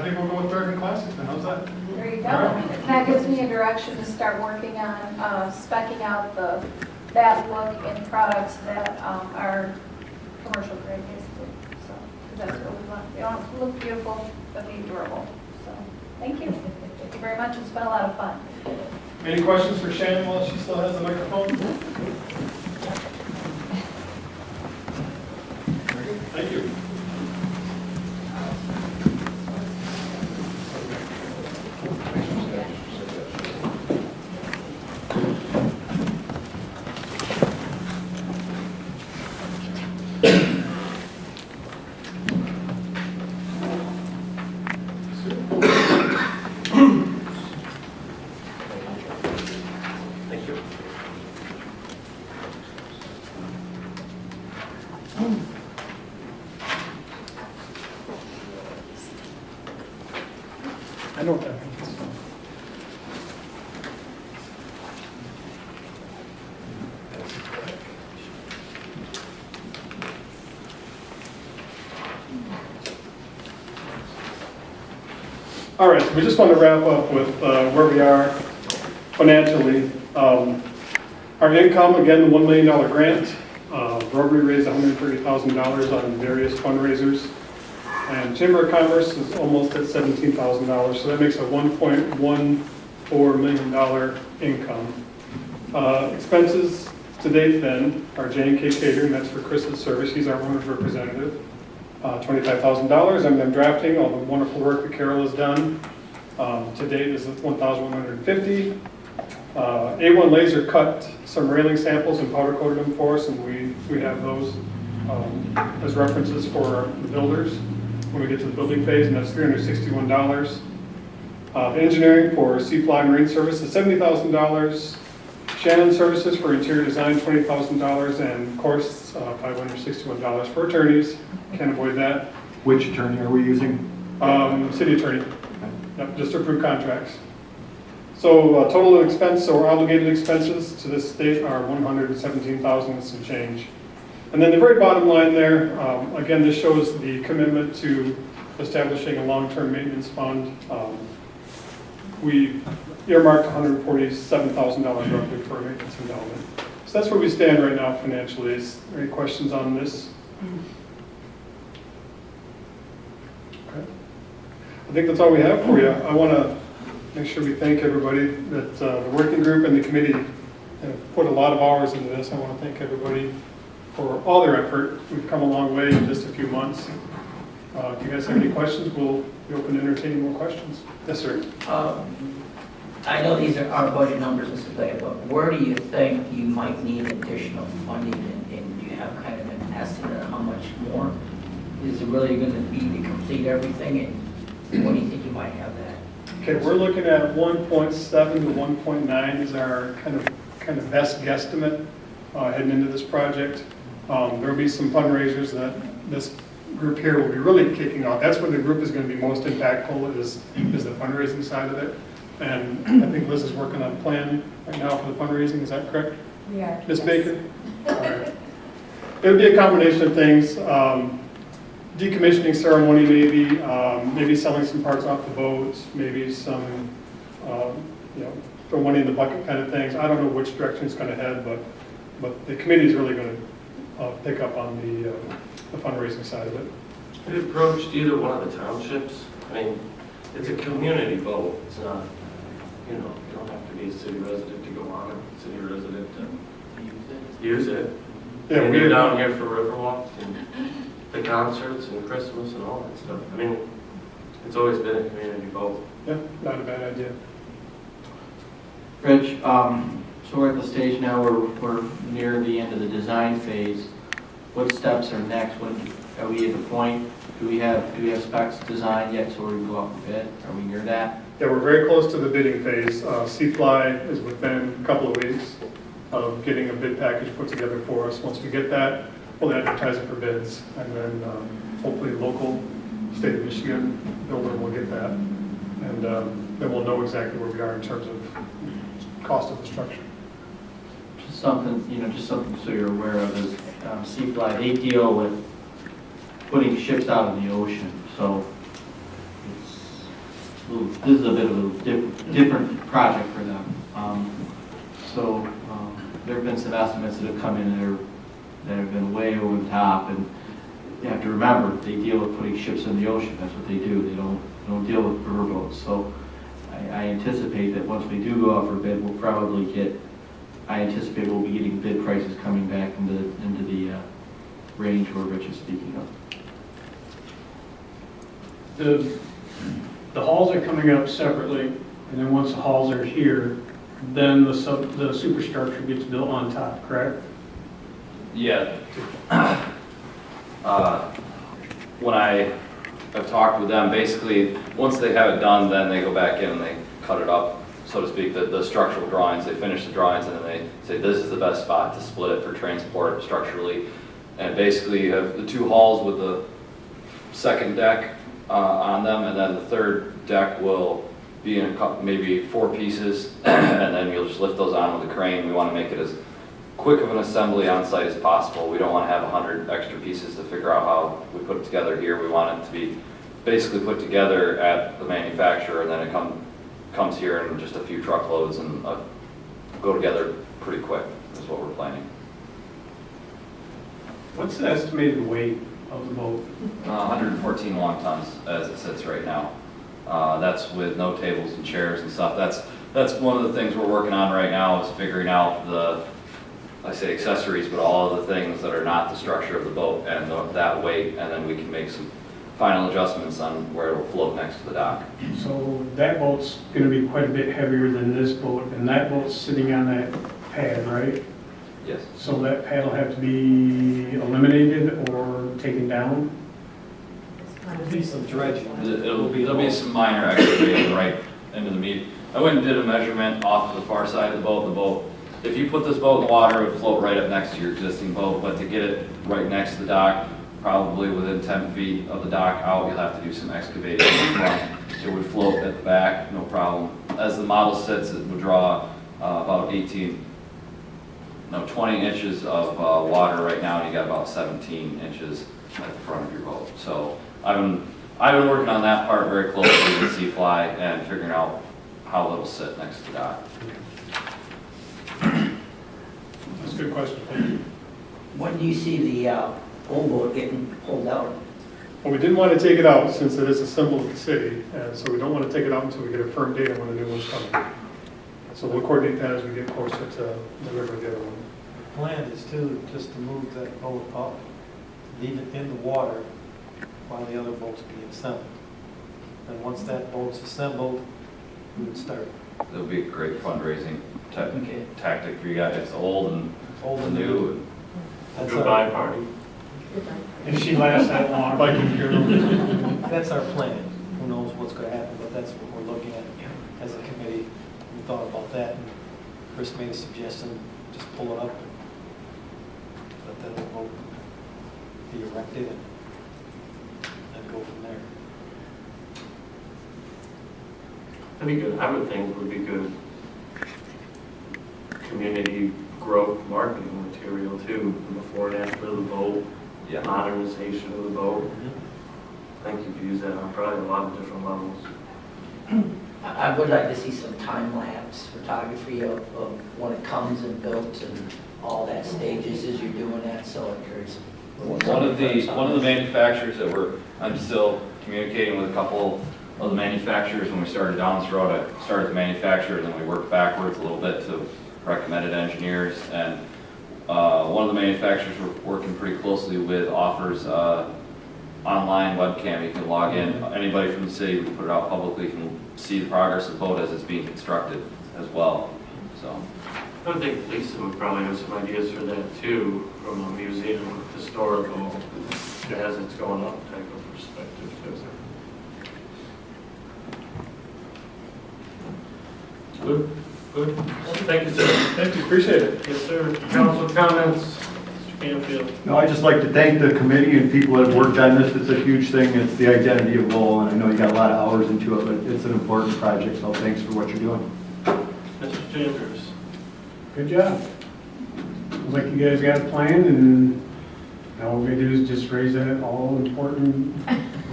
I think we'll go with American Classic then, how's that? There you go. All right. That gives me a direction to start working on speccing out that look in products that are commercial grade, basically. So, because that's what we want. They don't look beautiful, but be durable. So, thank you. Thank you very much. It's been a lot of fun. Any questions for Shannon while she still has the microphone? Very good. Thank you. Thank you. I know what that means. All right, so we just want to wrap up with where we are financially. Our income, again, the $1 million grant. Rotary raised $130,000 on various fundraisers. And Chamber of Commerce is almost at $17,000, so that makes a $1.14 million income. Expenses to date then are J&K Catering, that's for Chris's service, he's our owner's representative. $25,000, and then drafting, all the wonderful work that Carol has done. To date is $1,150. A1 Laser cut some railing samples and powder coated them for us, and we have those as references for the builders when we get to the building phase, and that's $361. Engineering for Seafly Marine Services, $70,000. Shannon Services for interior design, $20,000, and of course, $561 for attorneys. Can't avoid that. Which attorney are we using? City attorney. Yep, just to approve contracts. So total expense or obligated expenses to this date are $117,000 and some change. And then the very bottom line there, again, this shows the commitment to establishing a long-term maintenance fund. We earmarked $147,000 roughly for a maintenance endowment. So that's where we stand right now financially. Is there any questions on this? Okay. I think that's all we have for you. I want to make sure we thank everybody that the working group and the committee have put a lot of hours into this. I want to thank everybody for all their effort. We've come a long way in just a few months. If you guys have any questions, we'll be open to entertaining more questions. Yes, sir. I know these are our budget numbers and stuff like that, but where do you think you might need additional funding, and do you have kind of an estimate of how much more is it really going to be to complete everything, and what do you think you might have that? Okay, we're looking at 1.7 to 1.9 is our kind of best guesstimate heading into this project. There'll be some fundraisers that this group here will be really kicking off. That's where the group is going to be most impactful is the fundraising side of it. And I think Liz is working on a plan right now for the fundraising. Is that correct? We are. Ms. Baker? All right. It'll be a combination of things. Decommissioning ceremony, maybe selling some parts off the boat, maybe some, throw money in the bucket kind of things. I don't know which direction it's going to head, but the committee is really going to pick up on the fundraising side of it. Have you approached either one of the townships? I mean, it's a community vote. It's not, you don't have to be a city resident to go on it. City resident to use it. Yeah, and we're down here for Riverwalk and the concerts and Christmas and all that stuff. I mean, it's always been a community vote. Yeah, not a bad idea. Rich, so we're at the stage now where we're near the end of the design phase. What steps are next? When are we at the point? Do we have specs designed yet so we can go out for bid? Are we near that? Yeah, we're very close to the bidding phase. Seafly is within a couple of weeks of getting a bid package put together for us. Once we get that, we'll advertise it for bids, and then hopefully local state of Michigan builder will get that, and then we'll know exactly where we are in terms of cost of the structure. Just something so you're aware of is Seafly, they deal with putting ships out in the ocean. So this is a bit of a different project for them. So there have been some estimates that have come in that have been way over the top, and you have to remember, they deal with putting ships in the ocean. That's what they do. They don't deal with river boats. So I anticipate that once we do go out for bid, we'll probably get, I anticipate we'll be getting bid prices coming back into the range where Rich is speaking of. The halls are coming up separately, and then once the halls are here, then the superstructure gets built on top, correct? Yeah. When I have talked with them, basically, once they have it done, then they go back in and they cut it up, so to speak, the structural drawings. They finish the drawings and then they say this is the best spot to split it for transport structurally. And basically you have the two halls with the second deck on them, and then the third deck will be in maybe 4 pieces, and then you'll just lift those on with a crane. We want to make it as quick of an assembly on site as possible. We don't want to have 100 extra pieces to figure out how we put it together here. We want it to be basically put together at the manufacturer, and then it comes here in just a few truckloads and go together pretty quick is what we're planning. What's the estimated weight of the boat? 114 long tons as it sits right now. That's with no tables and chairs and stuff. That's one of the things we're working on right now, is figuring out I say accessories, but all of the things that are not the structure of the boat and that weight, and then we can make some final adjustments on where it'll float next to the dock. So that boat's going to be quite a bit heavier than this boat, and that boat's sitting on that pad, right? Yes. So that pad will have to be eliminated or taken down? There'll be some dredging. There'll be some minor excavating right into the meat. I went and did a measurement off of the far side of the boat. If you put this boat in the water, it would float right up next to your existing boat, but to get it right next to the dock, probably within 10 feet of the dock out, you'll have to do some excavating in the front. It would float at the back, no problem. As the model sits, it would draw about 20 inches of water right now, and you got about 17 inches at the front of your boat. So I've been working on that part very closely with Seafly and figuring out how it'll sit next to the dock. That's a good question. Thank you. When do you see the old boat getting pulled out? Well, we didn't want to take it out since it is a symbol of the city, and so we don't want to take it out until we get a firm date on when the new one's coming. So we'll coordinate that as we get closer to delivering the other one. The plan is just to move that boat up, leave it in the water while the other boat's being assembled. And once that boat's assembled, we would start. It'll be a great fundraising Okay. tactic for you guys. It's old and new. That's Goodbye our, party. If she lasts that long, Viking funeral. that's our plan. Who knows what's going to happen, but that's what we're looking at as a committee. We thought about that, and Chris made a suggestion, just pull it up and let that old boat be erected and go from there. That'd be good. I would think would be good community growth marketing material too, the before and after of the boat, Yeah. modernization of the boat. I think you could use that on probably a lot of different levels. I would like to see some time-lapse photography of when it comes and built and all that stages as you're doing that, so I'm curious. One of the manufacturers that I'm still communicating with a couple of the manufacturers. When we started down this road, I started the manufacturer, and then we worked backwards a little bit to recommended engineers. And one of the manufacturers we're working pretty closely with offers online webcam. You can log in. Anybody from the city, we can put it out publicly, can see the progress of the boat as it's being constructed as well. So. I would think Lisa would probably have some ideas for that too, from a museum, historical, as it's going up type of perspective too. Good, good. Thank you, sir. Thank you, appreciate it. Yes, sir. Council comments, Mr. Canfield. No, I'd just like to thank the committee and people that have worked on this. It's a huge thing. It's the identity of Lowell, and I know you got a lot of hours into it, but it's an important project, so thanks for what you're doing. Mr. Chambers. Good job. Looks like you guys got a plan, and now what we do is just raise that all important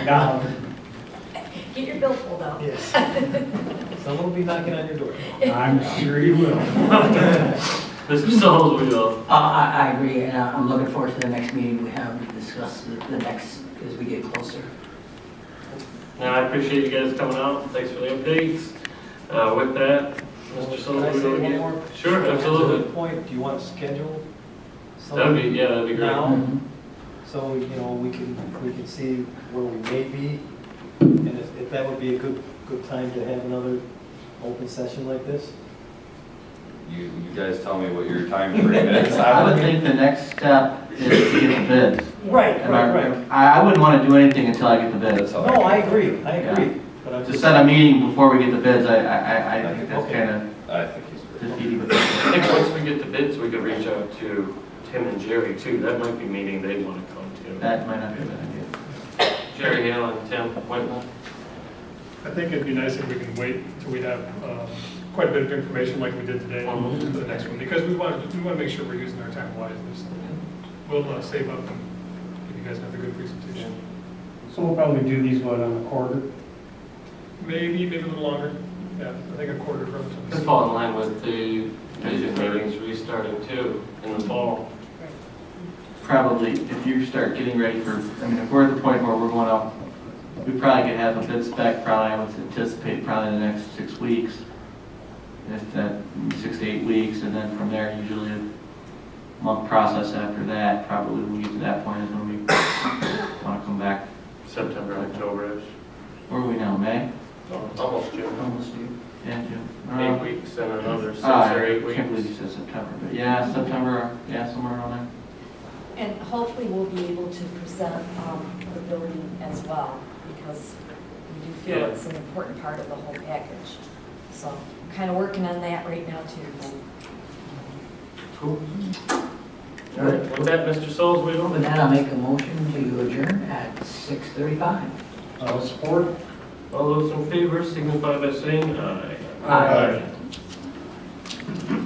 dollar. Get your billfold out. Yes. Someone will be knocking on your door. I'm sure you will. Mr. Souls, we will. I agree, and I'm looking forward to the next meeting we have to discuss the next, as we get closer. Now, I appreciate you guys coming out. Thanks for the updates. With that, Mr. Souls, Can I we say will one get. more? Sure, To absolutely. the point, do you want to schedule That'd be, something yeah, that'd be great. now? So, you know, we can see where we may be, and if that would be a good time to have another open session like this? You guys tell me what your time frame is. I would think the next step is to get the bids. Right, And I wouldn't want to do anything until I get the bids. That's how No, I agree, but I'm To just. set a meeting before we get the bids, I think that's Okay. kind of I think he's very defeating. I think once we get the bids, we could reach out to Tim and Jerry too. That might be a meeting they'd want to come to. That might not be a bad idea. Jerry Hale and Tim Whitman. I think it'd be nice if we can wait until we have quite a bit of information like we did today for the next one, because we want to make sure we're using our time wisely. So we'll save up and give you guys another good presentation. So we'll probably do these, what, on a quarter? Maybe a little longer. Yeah, I think a quarter of Could relatively. fall in line with the vision meetings restarting too in the fall. Probably, if you start getting ready for, I mean, if we're at the point where we're going up, we probably could have a bid spec, probably, I would anticipate probably in the next 6 weeks. If that, 6 to 8 weeks, and then from there, usually a month process after that, probably when we get to that point is when we want to come back. September, October-ish. Where are we now, May? Almost June. Almost June. Yeah, June. 8 weeks and another 6 I or 8 can't believe you weeks. said September, but yeah, September, yeah, somewhere around there. And hopefully we'll be able to present the building as well, because we do feel Yeah. it's an important part of the whole package. So I'm kind of working on that right now too. Cool. All right, with that, Mr. Souls, we will. With that, I'll make a motion to adjourn at 6:35. Support? All those in favor signify by saying aye. Aye. Aye.